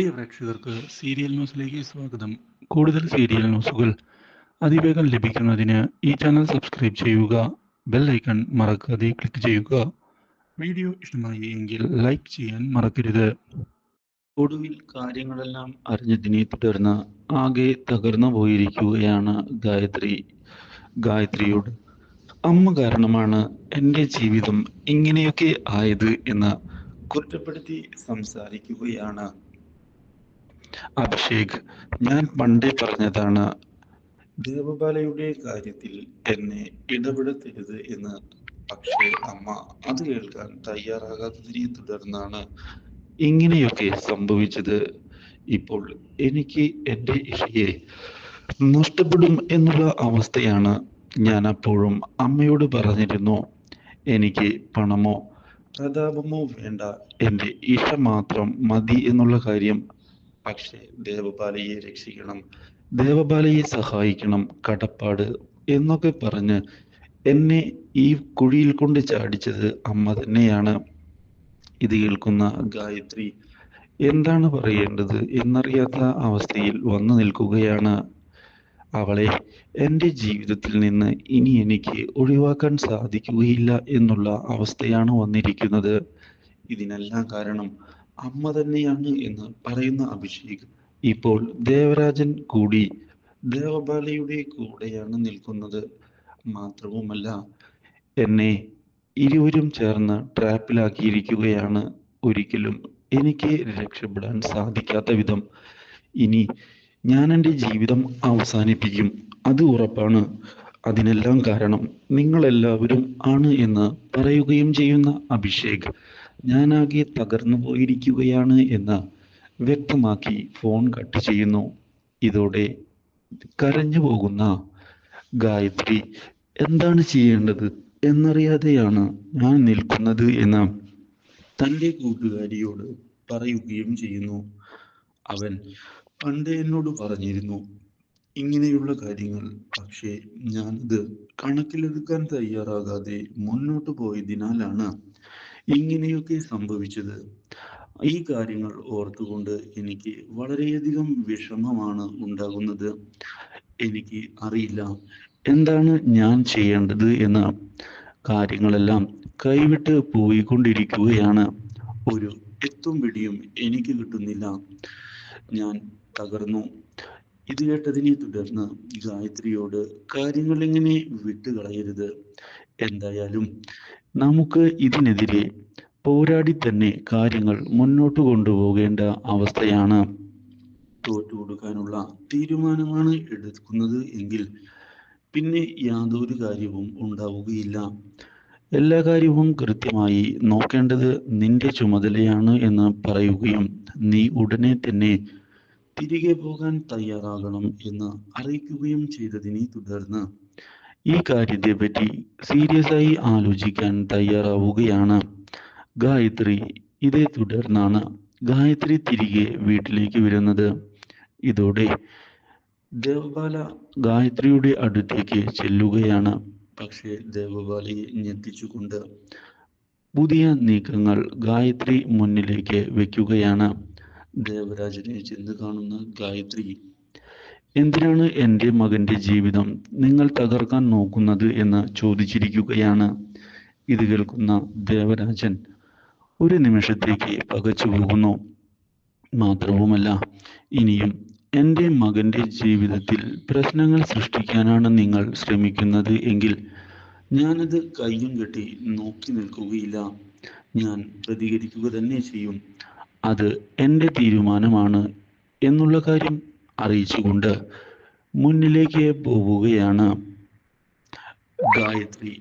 പ്രിയ പ്രേക്ഷകർക്ക് സീരിയൽ ന്യൂസിലേക്ക് സ്വാഗതം. കൂടുതൽ സീരിയൽ ന്യൂസുകൾ അതിവേഗം ലഭിക്കുന്നതിന് ഈ ചാനൽ സബ്സ്ക്രൈബ് ചെയ്യുക. ബെൽ ഐക്കൺ മറക്കാതെ ക്ലിക്ക് ചെയ്യുക. വീഡിയോ ഇഷ്ടമായി എങ്കിൽ ലൈക്ക് ചെയ്യാൻ മറക്കരുത്. ഒടുവിൽ കാര്യങ്ങളെല്ലാം അറിഞ്ഞതിനെ തുടർന്ന് ആകെ തകർന്നു പോയിരിക്കുകയാണ് ഗായത്രിയോട്. അമ്മ കാരണമാണ് എൻ്റെ ജീവിതം ഇങ്ങനെയൊക്കെ ആയത് എന്ന് കുറ്റപ്പെടുത്തി സംസാരിക്കുകയാണ് അഭിഷേക്. ഞാൻ പണ്ടേ പറഞ്ഞതാണ്, ദേവബാലയുടെ കാര്യത്തിൽ എന്നെ ഇടപെടുത്തരുത് എന്ന്. പക്ഷേ അമ്മ അത് കേൾക്കാൻ തയ്യാറാകാത്തതിനെ തുടർന്നാണ് ഇങ്ങനെയൊക്കെ സംഭവിച്ചത്. ഇപ്പോൾ എനിക്ക് എൻ്റെ ഇഷയെ നഷ്ടപ്പെടും എന്നുള്ള അവസ്ഥയാണ്. ഞാൻ അപ്പോഴും അമ്മയോട് പറഞ്ഞിരുന്നു, എനിക്ക് പണമോ പ്രതാപമോ വേണ്ട, എൻ്റെ ഇഷ മാത്രം മതി എന്നുള്ള കാര്യം. പക്ഷേ ദേവബാലയെ രക്ഷിക്കണം, ദേവബാലയെ സഹായിക്കണം, കടപ്പാട് എന്നൊക്കെ പറഞ്ഞ് എന്നെ ഈ കുഴിയിൽ കൊണ്ട് ചാടിച്ചത് അമ്മ തന്നെയാണ്. ഇത് കേൾക്കുന്ന ഗായത്രി എന്താണ് പറയേണ്ടത് എന്നറിയാത്ത അവസ്ഥയിൽ വന്നു നിൽക്കുകയാണ്. അവളെ എൻ്റെ ജീവിതത്തിൽ നിന്ന് ഇനി എനിക്ക് ഒഴിവാക്കാൻ സാധിക്കുകയില്ല എന്നുള്ള അവസ്ഥയാണ് വന്നിരിക്കുന്നത്. ഇതിനെല്ലാം കാരണം അമ്മ തന്നെയാണ് എന്ന് പറയുന്ന അഭിഷേക് ഇപ്പോൾ ദേവരാജൻ കൂടി ദേവബാലയുടെ കൂടെയാണ് നിൽക്കുന്നത്. മാത്രവുമല്ല, എന്നെ ഇരുവരും ചേർന്ന് ട്രാപ്പിലാക്കിയിരിക്കുകയാണ്. ഒരിക്കലും എനിക്ക് രക്ഷപ്പെടാൻ സാധിക്കാത്ത വിധം ഇനി ഞാൻ എൻ്റെ ജീവിതം അവസാനിപ്പിക്കും, അത് ഉറപ്പാണ്. അതിനെല്ലാം കാരണം നിങ്ങളെല്ലാവരും ആണ് എന്ന് പറയുകയും ചെയ്യുന്ന അഭിഷേക് ഞാനാകെ തകർന്നു പോയിരിക്കുകയാണ് എന്ന് വ്യക്തമാക്കി ഫോൺ കട്ട് ചെയ്യുന്നു. ഇതോടെ കരഞ്ഞു പോകുന്ന ഗായത്രി എന്താണ് ചെയ്യേണ്ടത് എന്നറിയാതെയാണ് ഞാൻ നിൽക്കുന്നത് എന്ന് തൻ്റെ കൂട്ടുകാരിയോട് പറയുകയും ചെയ്യുന്നു. അവൻ പണ്ട് എന്നോട് പറഞ്ഞിരുന്നു ഇങ്ങനെയുള്ള കാര്യങ്ങൾ, പക്ഷേ ഞാനത് കണക്കിലെടുക്കാൻ തയ്യാറാകാതെ മുന്നോട്ട് പോയതിനാലാണ് ഇങ്ങനെയൊക്കെ സംഭവിച്ചത്. ഈ കാര്യങ്ങൾ ഓർത്തുകൊണ്ട് എനിക്ക് വളരെയധികം വിഷമമാണ് ഉണ്ടാകുന്നത്. എനിക്ക് അറിയില്ല എന്താണ് ഞാൻ ചെയ്യേണ്ടത് എന്ന്. കാര്യങ്ങളെല്ലാം കൈവിട്ട് പോയിക്കൊണ്ടിരിക്കുകയാണ്. ഒരു എത്തും പിടിയും എനിക്ക് കിട്ടുന്നില്ല. ഞാൻ തകർന്നു. ഇത് കേട്ടതിനെ തുടർന്ന് ഗായത്രിയോട് കാര്യങ്ങൾ ഇങ്ങനെ വിട്ടുകളയരുത്, എന്തായാലും നമുക്ക് ഇതിനെതിരെ പോരാടി തന്നെ കാര്യങ്ങൾ മുന്നോട്ട് കൊണ്ടുപോകേണ്ട അവസ്ഥയാണ്. തോറ്റുകൊടുക്കാനുള്ള തീരുമാനമാണ് എടുക്കുന്നത് എങ്കിൽ പിന്നെ യാതൊരു കാര്യവും ഉണ്ടാവുകയില്ല. എല്ലാ കാര്യവും കൃത്യമായി നോക്കേണ്ടത് നിന്റെ ചുമതലയാണ് എന്ന് പറയുകയും നീ ഉടനെ തന്നെ തിരികെ പോകാൻ തയ്യാറാകണം എന്ന് അറിയിക്കുകയും ചെയ്തതിനെ തുടർന്ന് ഈ കാര്യത്തെ പറ്റി സീരിയസ് ആയി ആലോചിക്കാൻ തയ്യാറാവുകയാണ് ഗായത്രി. ഇതേ തുടർന്നാണ് ഗായത്രി തിരികെ വീട്ടിലേക്ക് വരുന്നത്. ഇതോടെ ദേവബാല ഗായത്രിയുടെ അടുത്തേക്ക് ചെല്ലുകയാണ്. പക്ഷേ ദേവബാലയെ ഞെട്ടിച്ചുകൊണ്ട് പുതിയ നീക്കങ്ങൾ ഗായത്രി മുന്നിലേക്ക് വെക്കുകയാണ്. ദേവരാജനെ ചെന്ന് കാണുന്ന ഗായത്രി, എന്തിനാണ് എൻ്റെ മകൻ്റെ ജീവിതം നിങ്ങൾ തകർക്കാൻ നോക്കുന്നത് എന്ന് ചോദിച്ചിരിക്കുകയാണ്. ഇത് കേൾക്കുന്ന ദേവരാജൻ ഒരു നിമിഷത്തേക്ക് പകച്ചു പോകുന്നു. മാത്രവുമല്ല, ഇനിയും എൻ്റെ മകൻ്റെ ജീവിതത്തിൽ പ്രശ്നങ്ങൾ സൃഷ്ടിക്കാനാണ് നിങ്ങൾ ശ്രമിക്കുന്നത് എങ്കിൽ ഞാനത് കയ്യും കെട്ടി നോക്കി നിൽക്കുകയില്ല. ഞാൻ പ്രതികരിക്കുക തന്നെ ചെയ്യും. അത് എൻ്റെ തീരുമാനമാണ് എന്നുള്ള കാര്യം അറിയിച്ചുകൊണ്ട് മുന്നിലേക്ക് പോവുകയാണ് ഗായത്രി.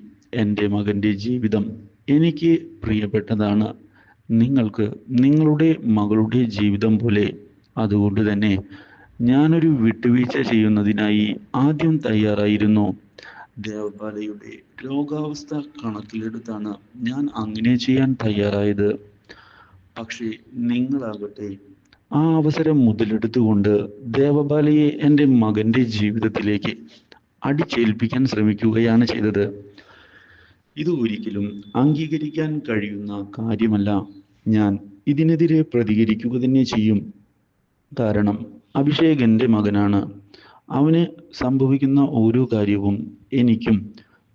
എൻ്റെ മകൻ്റെ ജീവിതം എനിക്ക് പ്രിയപ്പെട്ടതാണ്, നിങ്ങൾക്ക് നിങ്ങളുടെ മകളുടെ ജീവിതം പോലെ. അതുകൊണ്ട് തന്നെ ഞാനൊരു വിട്ടുവീഴ്ച ചെയ്യുന്നതിനായി ആദ്യം തയ്യാറായിരുന്നു. ദേവബാലയുടെ രോഗാവസ്ഥ കണക്കിലെടുത്താണ് ഞാൻ അങ്ങനെ ചെയ്യാൻ തയ്യാറായത്. പക്ഷേ നിങ്ങളാകട്ടെ ആ അവസരം മുതലെടുത്തുകൊണ്ട് ദേവബാലയെ എൻ്റെ മകൻ്റെ ജീവിതത്തിലേക്ക് അടിച്ചേൽപ്പിക്കാൻ ശ്രമിക്കുകയാണ് ചെയ്തത്. ഇത് ഒരിക്കലും അംഗീകരിക്കാൻ കഴിയുന്ന കാര്യമല്ല. ഞാൻ ഇതിനെതിരെ പ്രതികരിക്കുക തന്നെ ചെയ്യും. കാരണം അഭിഷേക് എൻ്റെ മകനാണ്. അവന് സംഭവിക്കുന്ന ഓരോ കാര്യവും എനിക്കും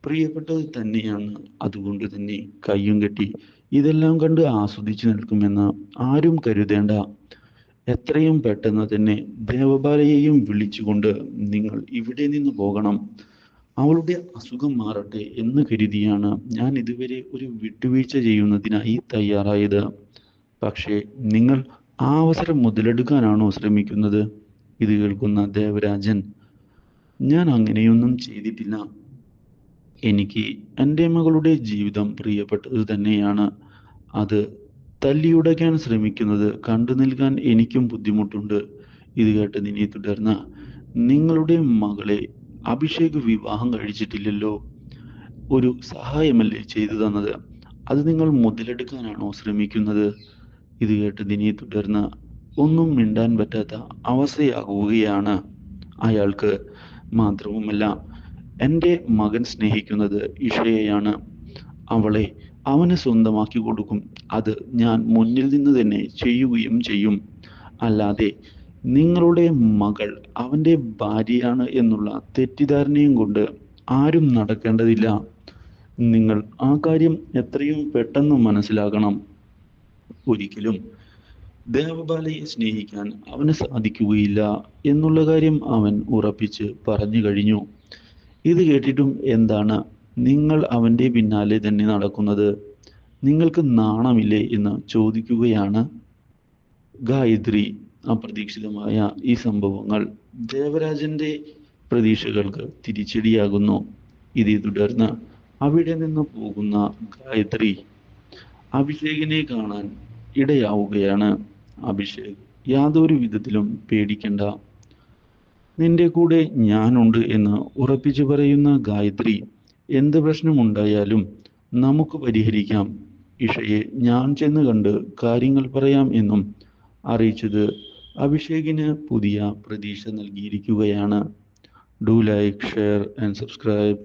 പ്രിയപ്പെട്ടത് തന്നെയാണ്. അതുകൊണ്ട് തന്നെ കയ്യും കെട്ടി ഇതെല്ലാം കണ്ട് ആസ്വദിച്ചു നിൽക്കുമെന്ന് ആരും കരുതേണ്ട. എത്രയും പെട്ടെന്ന് തന്നെ ദേവബാലയെയും വിളിച്ചുകൊണ്ട് നിങ്ങൾ ഇവിടെ നിന്ന് പോകണം. അവളുടെ അസുഖം മാറട്ടെ എന്ന് കരുതിയാണ് ഞാൻ ഇതുവരെ ഒരു വിട്ടുവീഴ്ച ചെയ്യുന്നതിനായി തയ്യാറായത്. പക്ഷേ നിങ്ങൾ ആ അവസരം മുതലെടുക്കാനാണോ ശ്രമിക്കുന്നത്? ഇത് കേൾക്കുന്ന ദേവരാജൻ, ഞാൻ അങ്ങനെയൊന്നും ചെയ്തിട്ടില്ല. എനിക്ക് എൻ്റെ മകളുടെ ജീവിതം പ്രിയപ്പെട്ടത് തന്നെയാണ്. അത് തല്ലിയുടയ്ക്കാൻ ശ്രമിക്കുന്നത് കണ്ടു നിൽക്കാൻ എനിക്കും ബുദ്ധിമുട്ടുണ്ട്. ഇത് കേട്ടതിനെ തുടർന്ന്, നിങ്ങളുടെ മകളെ അഭിഷേക് വിവാഹം കഴിച്ചിട്ടില്ലല്ലോ, ഒരു സഹായമല്ലേ ചെയ്തു തന്നത്, അത് നിങ്ങൾ മുതലെടുക്കാനാണോ ശ്രമിക്കുന്നത്? ഇത് കേട്ടതിനെ തുടർന്ന് ഒന്നും മിണ്ടാൻ പറ്റാത്ത അവസ്ഥയാകുകയാണ് അയാൾക്ക്. മാത്രവുമല്ല, എൻ്റെ മകൻ സ്നേഹിക്കുന്നത് ഇഷയെയാണ്. അവളെ അവന് സ്വന്തമാക്കി കൊടുക്കും. അത് ഞാൻ മുന്നിൽ നിന്ന് തന്നെ ചെയ്യുകയും ചെയ്യും. അല്ലാതെ നിങ്ങളുടെ മകൾ അവൻ്റെ ഭാര്യയാണ് എന്നുള്ള തെറ്റിദ്ധാരണയും കൊണ്ട് ആരും നടക്കേണ്ടതില്ല. നിങ്ങൾ ആ കാര്യം എത്രയും പെട്ടെന്ന് മനസ്സിലാക്കണം. ഒരിക്കലും ദേവബാലയെ സ്നേഹിക്കാൻ അവന് സാധിക്കുകയില്ല എന്നുള്ള കാര്യം അവൻ ഉറപ്പിച്ച് പറഞ്ഞു കഴിഞ്ഞു. ഇത് കേട്ടിട്ടും എന്താണ് നിങ്ങൾ അവൻ്റെ പിന്നാലെ തന്നെ നടക്കുന്നത്? നിങ്ങൾക്ക് നാണമില്ലേ എന്ന് ചോദിക്കുകയാണ് ഗായത്രി. അപ്രതീക്ഷിതമായ ഈ സംഭവങ്ങൾ ദേവരാജന്റെ പ്രതീക്ഷകൾക്ക് തിരിച്ചടിയാകുന്നു. ഇതേ തുടർന്ന് അവിടെ നിന്ന് പോകുന്ന ഗായത്രി അഭിഷേകിനെ കാണാൻ ഇടയാവുകയാണ്. അഭിഷേക് യാതൊരു വിധത്തിലും പേടിക്കണ്ട, നിന്റെ കൂടെ ഞാനുണ്ട് എന്ന് ഉറപ്പിച്ചു പറയുന്ന ഗായത്രി, എന്ത് പ്രശ്നമുണ്ടായാലും നമുക്ക് പരിഹരിക്കാം, ഇഷയെ ഞാൻ ചെന്ന് കണ്ട് കാര്യങ്ങൾ പറയാം എന്നും അറിയിച്ചത് അഭിഷേകിന് പുതിയ പ്രതീക്ഷ നൽകിയിരിക്കുകയാണ്. Do like, share and subscribe.